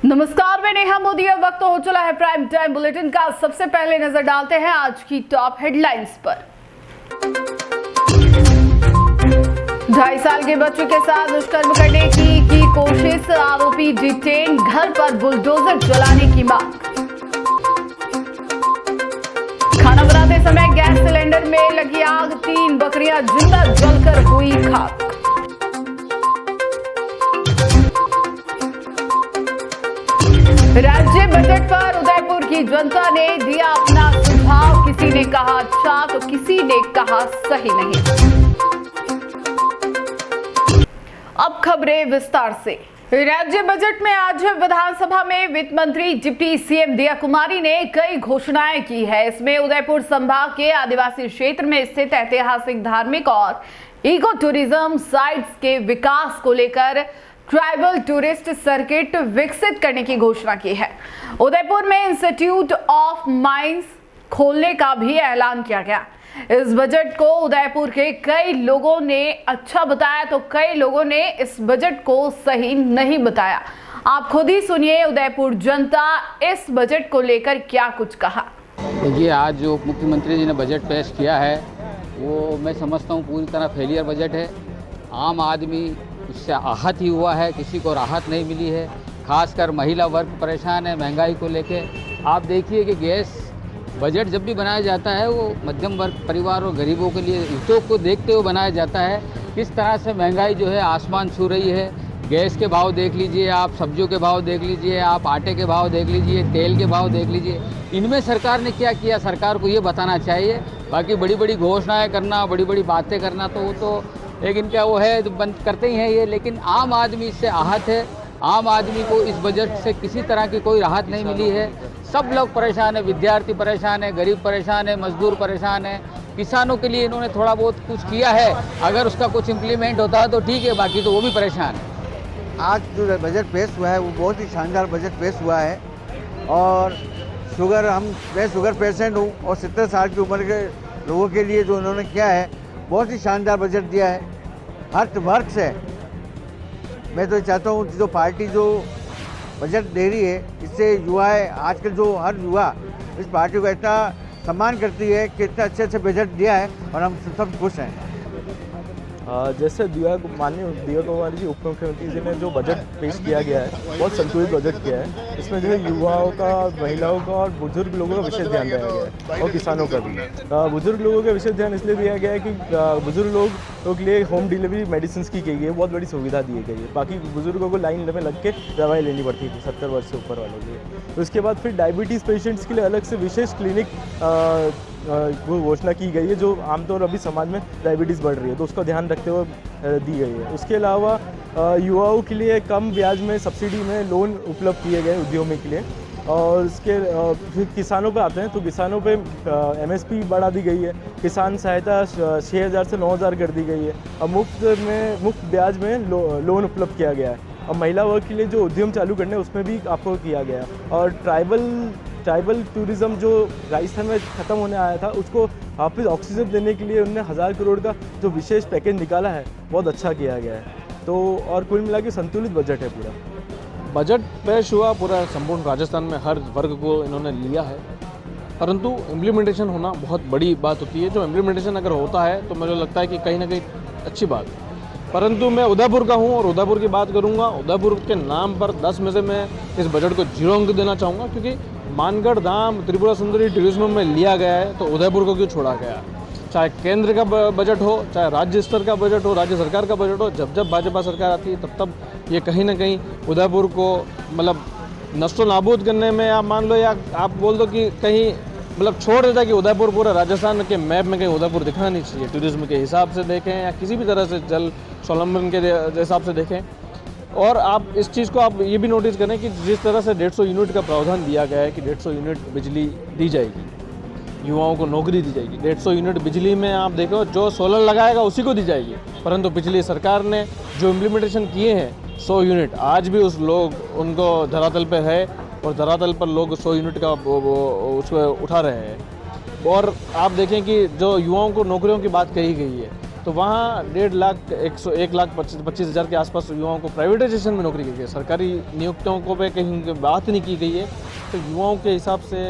नमस्कार, मैं नेहा मोदी। अब वक्त हो चला है प्राइम टाइम बुलेटिन का। सबसे पहले नजर डालते हैं आज की टॉप हेडलाइंस पर। 2.5 साल के बच्चे के साथ दुष्कर्म करने की कोशिश, आरोपी डिटेन, घर पर बुलडोजर चलाने की मांग। खाना बनाते समय गैस सिलेंडर में लगी आग, 3 बकरियां जिंदा जलकर हुई खाक। राज्य बजट पर उदयपुर की जनता ने दिया अपना सुझाव। किसी ने कहा अच्छा तो किसी ने कहा सही नहीं। अब खबरें विस्तार से। राज्य बजट में आज विधानसभा में वित्त मंत्री डिप्टी सीएम दिया कुमारी ने कई घोषणाएं की है। इसमें उदयपुर संभाग के आदिवासी क्षेत्र में स्थित ऐतिहासिक, धार्मिक और इको टूरिज्म साइट्स के विकास को लेकर ट्राइबल टूरिस्ट सर्किट विकसित करने की घोषणा की है। उदयपुर में इंस्टीट्यूट ऑफ माइंस खोलने का भी ऐलान किया गया। इस बजट को उदयपुर के कई लोगों ने अच्छा बताया तो कई लोगों ने इस बजट को सही नहीं बताया। आप खुद ही सुनिए उदयपुर जनता इस बजट को लेकर क्या कुछ कहा। देखिए, आज जो मुख्यमंत्री जी ने बजट पेश किया है वो मैं समझता हूँ पूरी तरह फेलियर बजट है। आम आदमी उससे आहत ही हुआ है, किसी को राहत नहीं मिली है। खासकर महिला वर्ग परेशान है महंगाई को लेके। आप देखिए कि गैस बजट जब भी बनाया जाता है वो मध्यम वर्ग परिवार और गरीबों के लिए हितों को देखते हुए बनाया जाता है। किस तरह से महंगाई जो है आसमान छू रही है। गैस के भाव देख लीजिए आप, सब्जियों के भाव देख लीजिए आप, आटे के भाव देख लीजिए, तेल के भाव देख लीजिए। इनमें सरकार ने क्या किया, सरकार को ये बताना चाहिए। बाकी बड़ी बड़ी घोषणाएँ करना, बड़ी बड़ी बातें करना तो वो तो एक इनका वो है, तो बंद करते ही हैं ये। लेकिन आम आदमी इससे आहत है। आम आदमी को इस बजट से किसी तरह की कोई राहत नहीं मिली है। सब लोग परेशान है, विद्यार्थी परेशान है, गरीब परेशान है, मजदूर परेशान है। किसानों के लिए इन्होंने थोड़ा बहुत कुछ किया है, अगर उसका कुछ इम्प्लीमेंट होता है तो ठीक है, बाकी तो वो भी परेशान है। आज जो बजट पेश हुआ है वो बहुत ही शानदार बजट पेश हुआ है। और मैं शुगर पेशेंट हूँ और 70 साल की उम्र के लोगों के लिए जो उन्होंने किया है बहुत ही शानदार बजट दिया है। हर वर्ग से मैं तो चाहता हूँ जो पार्टी जो बजट दे रही है इससे युवाएं, आजकल जो हर युवा इस पार्टी को इतना सम्मान करती है कि इतना अच्छे से बजट दिया है और हम सब खुश हैं। जैसे माननीय दिया कुमारी जी उप मुख्यमंत्री जी ने जो बजट पेश किया गया है बहुत संतुलित बजट किया है। इसमें जो है युवाओं का, महिलाओं का और बुजुर्ग लोगों का विशेष ध्यान दिया गया है और किसानों का भी। बुजुर्ग लोगों का विशेष ध्यान इसलिए दिया गया है कि बुजुर्ग लोगों के लिए होम डिलीवरी मेडिसिन की गई है, बहुत बड़ी सुविधा दी गई है। बाकी बुजुर्गों को लाइन में लग के दवाई लेनी पड़ती थी 70 वर्ष से ऊपर वालों के लिए। तो उसके बाद फिर डायबिटीज़ पेशेंट्स के लिए अलग से विशेष क्लिनिक वो घोषणा की गई है, जो आमतौर अभी समाज में डायबिटीज़ बढ़ रही है तो उसका ध्यान रखते हुए दी गई है। उसके अलावा युवाओं के लिए कम ब्याज में सब्सिडी में लोन उपलब्ध किए गए उद्यमी के लिए। और उसके फिर किसानों पे आते हैं तो किसानों पे MSP बढ़ा दी गई है। किसान सहायता 6,000 से 9,000 कर दी गई है। और मुफ्त ब्याज में लोन उपलब्ध किया गया है। और महिला वर्ग के लिए जो उद्यम चालू करने उसमें भी आपको किया गया। और ट्राइबल टूरिज़्म जो राजस्थान में ख़त्म होने आया था उसको वापस ऑक्सीजन देने के लिए उन्होंने 1000 करोड़ का जो विशेष पैकेज निकाला है बहुत अच्छा किया गया है। तो और कुल मिला के संतुलित बजट है पूरा। बजट पेश हुआ पूरा संपूर्ण राजस्थान में, हर वर्ग को इन्होंने लिया है, परंतु इम्प्लीमेंटेशन होना बहुत बड़ी बात होती है। जो इम्प्लीमेंटेशन अगर होता है तो मुझे लगता है कि कहीं ना कहीं अच्छी बात है। परंतु मैं उदयपुर का हूं और उदयपुर की बात करूंगा। उदयपुर के नाम पर 10 में से मैं इस बजट को 0 अंक देना चाहूँगा, क्योंकि मानगढ़ धाम, त्रिपुरा सुंदरी टूरिज्म में लिया गया है तो उदयपुर को क्यों छोड़ा गया। चाहे केंद्र का बजट हो, चाहे राज्य स्तर का बजट हो, राज्य सरकार का बजट हो, जब जब भाजपा सरकार आती है तब ये कहीं ना कहीं उदयपुर को मतलब नष्टो नाबूद करने में, आप मान लो या आप बोल दो कि कहीं मतलब छोड़ देता है कि उदयपुर पूरा राजस्थान के मैप में कहीं उदयपुर दिखना नहीं चाहिए। टूरिज्म के हिसाब से देखें या किसी भी तरह से जल स्वावलंबन के हिसाब से देखें। और आप इस चीज़ को आप ये भी नोटिस करें कि जिस तरह से 150 यूनिट का प्रावधान दिया गया है कि 150 यूनिट बिजली दी जाएगी, युवाओं को नौकरी दी जाएगी। 150 यूनिट बिजली में आप देखो जो सोलर लगाएगा उसी को दी जाएगी। परंतु पिछली सरकार ने जो इम्प्लीमेंटेशन किए हैं 100 यूनिट, आज भी उस लोग उनको धरातल पर है और धरातल पर लोग 100 यूनिट का उसको उठा रहे हैं। और आप देखें कि जो युवाओं को नौकरियों की बात कही गई है तो वहाँ 1.5 लाख 1 लाख 25 हज़ार के आसपास युवाओं को प्राइवेटाइजेशन में नौकरी की गई है। सरकारी नियुक्तियों को पे कहीं बात नहीं की गई है। तो युवाओं के हिसाब से,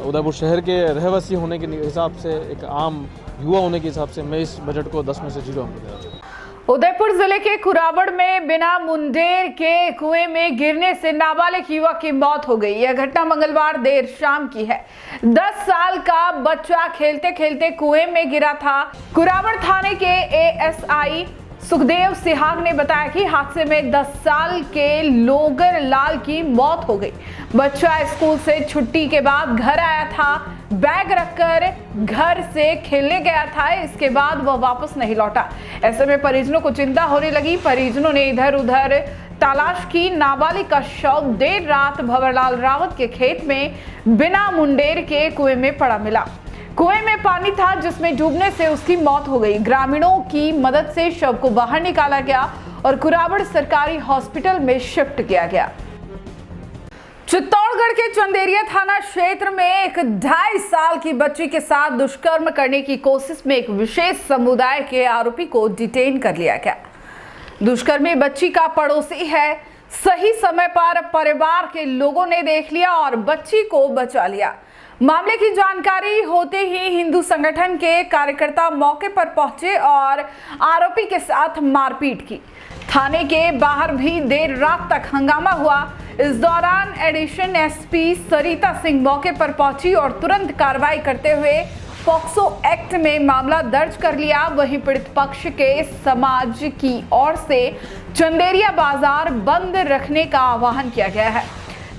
उदयपुर शहर के रहवासी होने के हिसाब से, एक आम युवा होने के हिसाब से मैं इस बजट को 10 में से 0 अंक देता हूँ। उदयपुर जिले के कुराबड़ में बिना मुंडेर के कुएं में गिरने से नाबालिग युवक की मौत हो गई। यह घटना मंगलवार देर शाम की है। 10 साल का बच्चा खेलते खेलते कुएं में गिरा था। कुराबड़ थाने के एएसआई सुखदेव सिहाग ने बताया कि हादसे में 10 साल के लोगर लाल की मौत हो गई। बच्चा स्कूल से छुट्टी के बाद घर आया था, बैग रखकर घर से खेलने गया था। इसके बाद वह वापस नहीं लौटा। ऐसे में परिजनों को चिंता होने लगी। परिजनों ने इधर उधर तलाश की। नाबालिग का शव देर रात भंवरलाल रावत के खेत में बिना मुंडेर के कुएं में पड़ा मिला। कुएं में पानी था जिसमें डूबने से उसकी मौत हो गई। ग्रामीणों की मदद से शव को बाहर निकाला गया और कुराबड़ सरकारी हॉस्पिटल में शिफ्ट किया गया। चित्तौड़गढ़ के चंदेरिया थाना क्षेत्र में एक 2.5 साल की बच्ची के साथ दुष्कर्म करने की कोशिश में एक विशेष समुदाय के आरोपी को डिटेन कर लिया गया। दुष्कर्मी बच्ची का पड़ोसी है। सही समय पर परिवार के लोगों ने देख लिया और बच्ची को बचा लिया। मामले की जानकारी होते ही हिंदू संगठन के कार्यकर्ता मौके पर पहुंचे और आरोपी के साथ मारपीट की। थाने के बाहर भी देर रात तक हंगामा हुआ। इस दौरान एडिशनल एसपी सरिता सिंह मौके पर पहुंची और तुरंत कार्रवाई करते हुए पॉक्सो एक्ट में मामला दर्ज कर लिया। वहीं पीड़ित पक्ष के समाज की ओर से चंदेरिया बाजार बंद रखने का आह्वान किया गया है।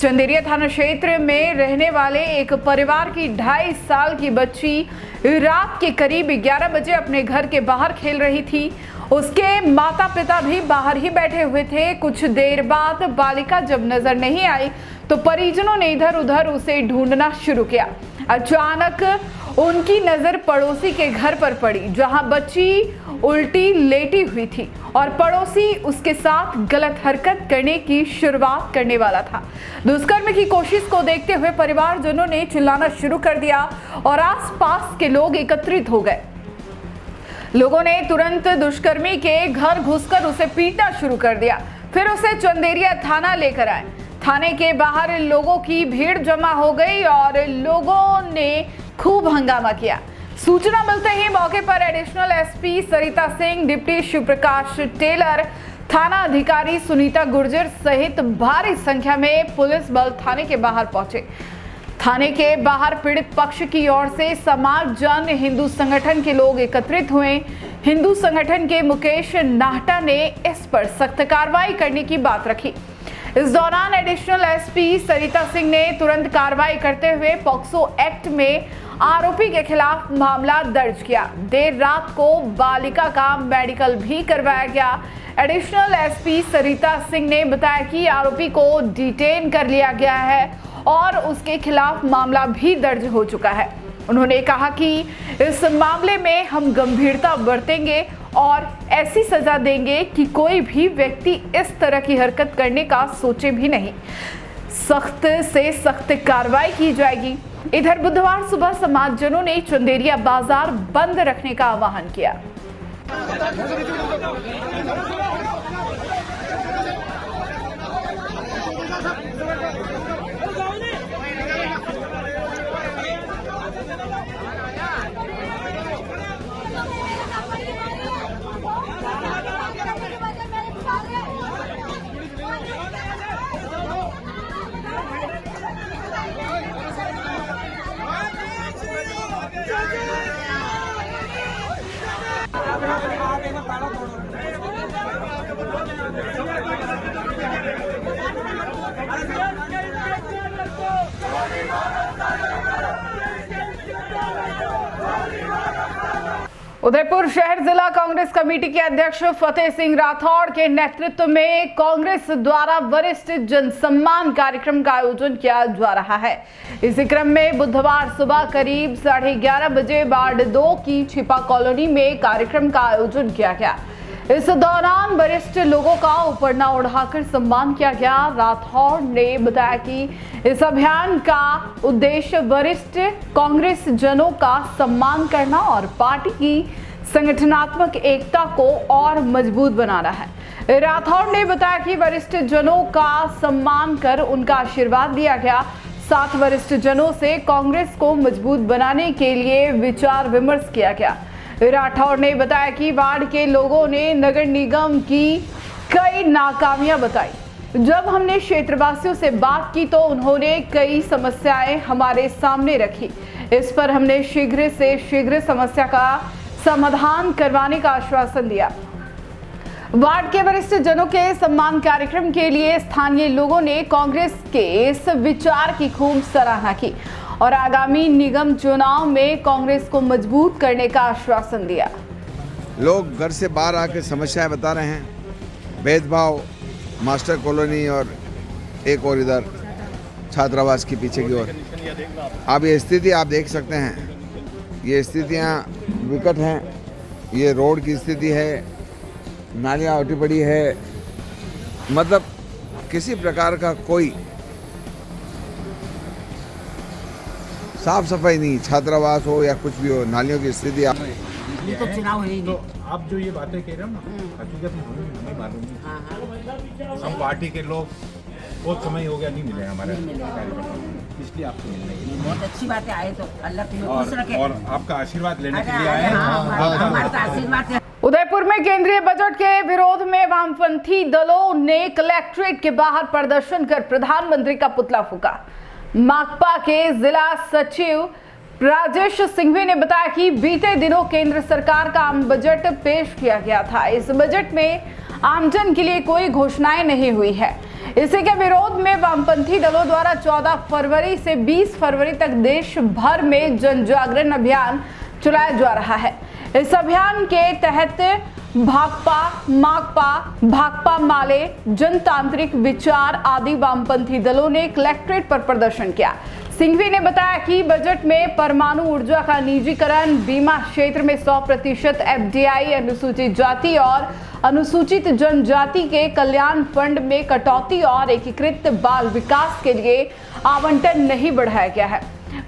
चंदेरिया थाना क्षेत्र में रहने वाले एक परिवार की 2.5 साल की बच्ची रात के करीब 11 बजे अपने घर के बाहर खेल रही थी। उसके माता पिता भी बाहर ही बैठे हुए थे। कुछ देर बाद बालिका जब नजर नहीं आई तो परिजनों ने इधर उधर उसे ढूंढना शुरू किया। अचानक उनकी नजर पड़ोसी के घर पर पड़ी जहां बच्ची उल्टी लेटी हुई थी और पड़ोसी उसके साथ गलत हरकत करने की शुरुआत करने वाला था। दुष्कर्म की कोशिश को देखते हुए परिवारजनों ने चिल्लाना शुरू कर दिया और आसपास के लोग एकत्रित हो गए। लोगों ने तुरंत दुष्कर्मी के घर घुसकर उसे पीटना शुरू कर दिया। फिर उसे चंदेरिया थाना लेकर आए। थाने के बाहर लोगों की भीड़ जमा हो गई और लोगों ने खूब हंगामा किया। सूचना मिलते ही मौके पर एडिशनल एसपी सरिता सिंह, डिप्टी शिवप्रकाश टेलर, थाना अधिकारी सुनीता गुर्जर सहित भारी संख्या में पुलिस बल थाने के बाहर पहुंचे। थाने के बाहर पीड़ित पक्ष की ओर से समाज जन हिंदू संगठन के लोग एकत्रित हुए। हिंदू संगठन के मुकेश नाहटा ने इस पर सख्त कार्रवाई करने की बात रखी। इस दौरान एडिशनल एसपी सरिता सिंह ने तुरंत कार्रवाई करते हुए पॉक्सो एक्ट में आरोपी के खिलाफ मामला दर्ज किया। देर रात को बालिका का मेडिकल भी करवाया गया। एडिशनल एसपी सरिता सिंह ने बताया कि आरोपी को डिटेन कर लिया गया है और उसके खिलाफ मामला भी दर्ज हो चुका है। उन्होंने कहा कि इस मामले में हम गंभीरता बरतेंगे और ऐसी सजा देंगे कि कोई भी व्यक्ति इस तरह की हरकत करने का सोचे भी नहीं। सख्त से सख्त कार्रवाई की जाएगी। इधर बुधवार सुबह समाजजनों ने चंदेरिया बाजार बंद रखने का आह्वान किया। उदयपुर शहर जिला कांग्रेस कमेटी के अध्यक्ष फतेह सिंह राठौड़ के नेतृत्व में कांग्रेस द्वारा वरिष्ठ जनसम्मान कार्यक्रम का आयोजन किया जा रहा है। इसी क्रम में बुधवार सुबह करीब 11:30 बजे वार्ड 2 की छिपा कॉलोनी में कार्यक्रम का आयोजन किया गया। इस दौरान वरिष्ठ लोगों का उपरना उड़ाकर सम्मान किया गया। राठौड़ ने बताया कि इस अभियान का उद्देश्य वरिष्ठ कांग्रेस जनों का सम्मान करना और पार्टी की संगठनात्मक एकता को और मजबूत बनाना है। राठौड़ ने बताया कि वरिष्ठ जनों का सम्मान कर उनका आशीर्वाद लिया गया। साथ वरिष्ठ जनों से कांग्रेस को मजबूत बनाने के लिए विचार विमर्श किया गया। राठौड़ ने बताया कि वार्ड के लोगों ने नगर निगम की कई नाकामियां बताई। जब हमने क्षेत्रवासियों से बात की तो उन्होंने कई समस्याएं हमारे सामने रखी। इस पर हमने शीघ्र से शीघ्र समस्या का समाधान करवाने का आश्वासन दिया। वार्ड के वरिष्ठ जनों के सम्मान कार्यक्रम के लिए स्थानीय लोगों ने कांग्रेस के इस विचार की खूब सराहना की और आगामी निगम चुनाव में कांग्रेस को मजबूत करने का आश्वासन दिया। लोग घर से बाहर आकर समस्याएं बता रहे हैं, भेदभाव, मास्टर कॉलोनी और एक और इधर छात्रावास के पीछे की ओर। अब ये स्थिति आप देख सकते हैं, ये स्थितियाँ विकट हैं। ये रोड की स्थिति है, नालियाँ उठी पड़ी है, मतलब किसी प्रकार का कोई साफ सफाई नहीं, छात्रावास हो या कुछ भी हो, नालियों की स्थिति ये तो चुनाव है ही नहीं। तो आप जो ये बातें कह रहे हो ना, हकीकत में हमें नहीं मालूम। हम पार्टी के लोग बहुत समय हो गया नहीं मिले हमारे कार्यकर्ता, इसलिए आपसे मिलने के लिए। बहुत अच्छी बात है, आए तो अल्लाह तुम्हें खुश रखे और आपका आशीर्वाद लेने के लिए आए हमारा तो आशीर्वाद है। उदयपुर में केंद्रीय बजट के विरोध में वामपंथी दलों ने कलेक्ट्रेट के बाहर प्रदर्शन कर प्रधानमंत्री का पुतला फूका। माकपा के जिला सचिव राजेश सिंघवी ने बताया कि बीते दिनों केंद्र सरकार का आम बजट पेश किया गया था। इस बजट में आमजन के लिए कोई घोषणाएं नहीं हुई है। इसी के विरोध में वामपंथी दलों द्वारा 14 फरवरी से 20 फरवरी तक देश भर में जन जागरण अभियान चलाया जा रहा है। इस अभियान के तहत भाकपा, माकपा, भाकपा माले, जनतांत्रिक विचार आदि वामपंथी दलों ने कलेक्ट्रेट पर प्रदर्शन किया। सिंघवी ने बताया कि बजट में परमाणु ऊर्जा का निजीकरण, बीमा क्षेत्र में 100% FDI, अनुसूचित जाति और अनुसूचित जनजाति के कल्याण फंड में कटौती और एकीकृत बाल विकास के लिए आवंटन नहीं बढ़ाया गया है।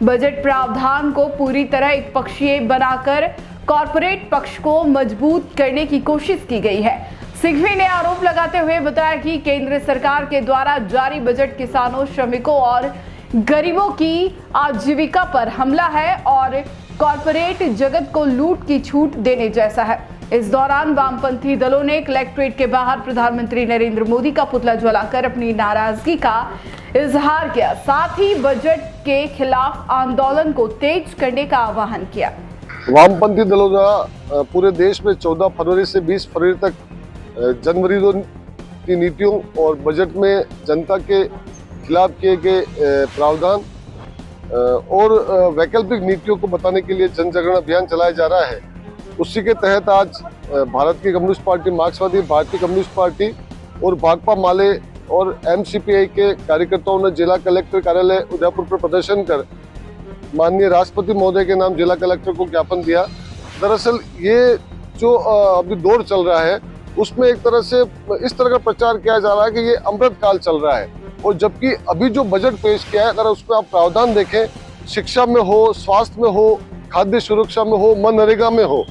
बजट प्रावधान को पूरी तरह एक पक्षीय बनाकर कॉरपोरेट पक्ष को मजबूत करने की कोशिश की गई है। सिंघवी ने आरोप लगाते हुए बताया कि केंद्र सरकार के द्वारा जारी बजट किसानों, श्रमिकों और गरीबों की आजीविका पर हमला है और कॉरपोरेट जगत को लूट की छूट देने जैसा है। इस दौरान वामपंथी दलों ने कलेक्ट्रेट के बाहर प्रधानमंत्री नरेंद्र मोदी का पुतला जलाकर अपनी नाराजगी का इजहार किया। साथ ही बजट के खिलाफ आंदोलन को तेज करने का आह्वान किया। वामपंथी दलों द्वारा पूरे देश में 14 फरवरी से 20 फरवरी तक जनविरोधी की नीतियों और बजट में जनता के खिलाफ किए गए प्रावधान और वैकल्पिक नीतियों को बताने के लिए जन जागरण अभियान चलाया जा रहा है। उसी के तहत आज भारत की कम्युनिस्ट पार्टी, मार्क्सवादी भारतीय कम्युनिस्ट पार्टी और भाकपा माले और MCPI के कार्यकर्ताओं ने जिला कलेक्टर कार्यालय उदयपुर पर प्रदर्शन कर माननीय राष्ट्रपति महोदय के नाम जिला कलेक्टर को ज्ञापन दिया। दरअसल ये जो अभी दौर चल रहा है उसमें एक तरह से इस तरह का प्रचार किया जा रहा है कि ये अमृत काल चल रहा है, और जबकि अभी जो बजट पेश किया है अगर उसमें आप प्रावधान देखें, शिक्षा में हो, स्वास्थ्य में हो, खाद्य सुरक्षा में हो, मनरेगा में हो,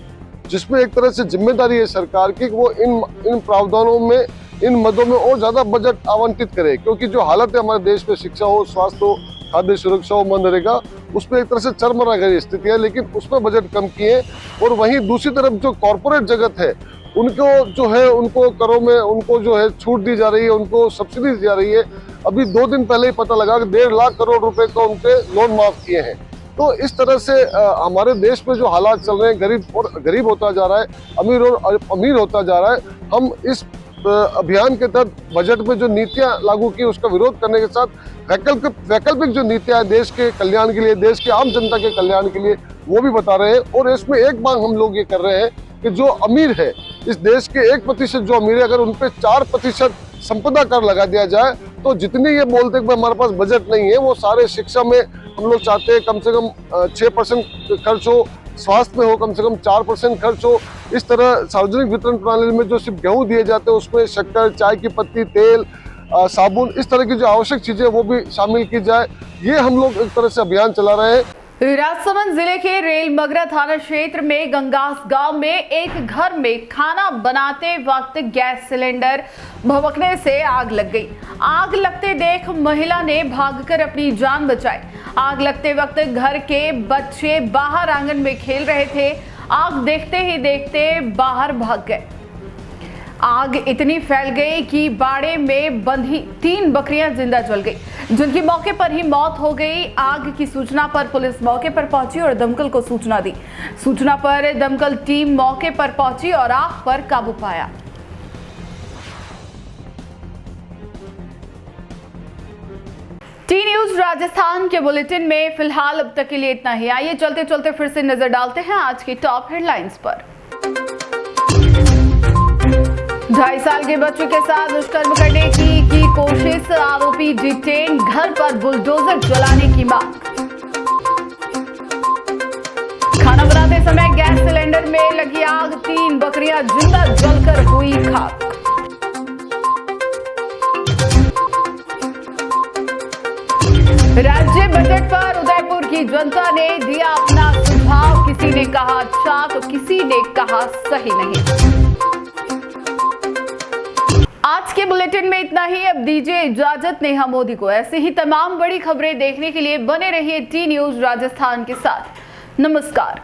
जिसमें एक तरह से जिम्मेदारी है सरकार की कि वो इन प्रावधानों में, इन मदों में और ज्यादा बजट आवंटित करे, क्योंकि जो हालत है हमारे देश में, शिक्षा हो, स्वास्थ्य हो, खाद्य सुरक्षा हो, मनरेगा, उसमें एक तरह से चरमरा गई स्थिति है, लेकिन उसमें बजट कम किए। और वहीं दूसरी तरफ जो कॉरपोरेट जगत है उनको जो है, उनको करों में उनको जो है छूट दी जा रही है, उनको सब्सिडी दी जा रही है। अभी 2 दिन पहले ही पता लगा कि 1.5 लाख करोड़ रुपए का उनके लोन माफ किए हैं। तो इस तरह से हमारे देश में जो हालात चल रहे हैं, गरीब और गरीब होता जा रहा है, अमीर और अमीर होता जा रहा है। हम इस अभियान के तहत बजट में जो नीतियां लागू की उसका विरोध करने के साथ वैकल्पिक जो नीतियां हैं देश के कल्याण के लिए, देश की आम जनता के कल्याण के लिए, वो भी बता रहे हैं। और इसमें एक मांग हम लोग ये कर रहे हैं कि जो अमीर है, इस देश के 1% जो अमीर है, अगर उन पे 4% संपदा कर लगा दिया जाए तो जितनी ये बोलते हैं कि हमारे पास बजट नहीं है, वो सारे शिक्षा में हम लोग चाहते हैं कम से कम 6% खर्च हो, स्वास्थ्य में हो कम से कम 4% खर्च हो। इस तरह सार्वजनिक वितरण प्रणाली में जो सिर्फ गेहूं दिए जाते हैं उसमें शक्कर, चाय की पत्ती, तेल, साबुन, इस तरह की जो आवश्यक चीजें वो भी शामिल की जाए। ये हम लोग एक तरह से अभियान चला रहे हैं। राजसमंद जिले के रेलमगरा थाना क्षेत्र में गंगास गांव में एक घर में खाना बनाते वक्त गैस सिलेंडर भभकने से आग लग गई। आग लगते देख महिला ने भागकर अपनी जान बचाई। आग लगते वक्त घर के बच्चे बाहर आंगन में खेल रहे थे। आग देखते ही देखते बाहर भाग गए। आग इतनी फैल गई कि बाड़े में बंधी 3 बकरियां जिंदा जल गई, जिनकी मौके पर ही मौत हो गई। आग की सूचना पर पुलिस मौके पर पहुंची और दमकल को सूचना दी। सूचना पर दमकल टीम मौके पर पहुंची और आग पर काबू पाया। टी न्यूज राजस्थान के बुलेटिन में फिलहाल अब तक के लिए इतना ही। आइए चलते चलते फिर से नजर डालते हैं आज की टॉप हेडलाइंस पर। 2.5 साल के बच्चे के साथ दुष्कर्म करने की कोशिश, आरोपी डिटेन, घर पर बुलडोजर चलाने की मांग। खाना बनाते समय गैस सिलेंडर में लगी आग, 3 बकरियां जिंदा जलकर हुई खाक। राज्य बजट पर उदयपुर की जनता ने दिया अपना सुझाव। किसी ने कहा अच्छा तो किसी ने कहा सही नहीं। आज के बुलेटिन में इतना ही। अब दीजिए इजाजत नेहा मोदी को। ऐसे ही तमाम बड़ी खबरें देखने के लिए बने रहिए टी न्यूज राजस्थान के साथ। नमस्कार।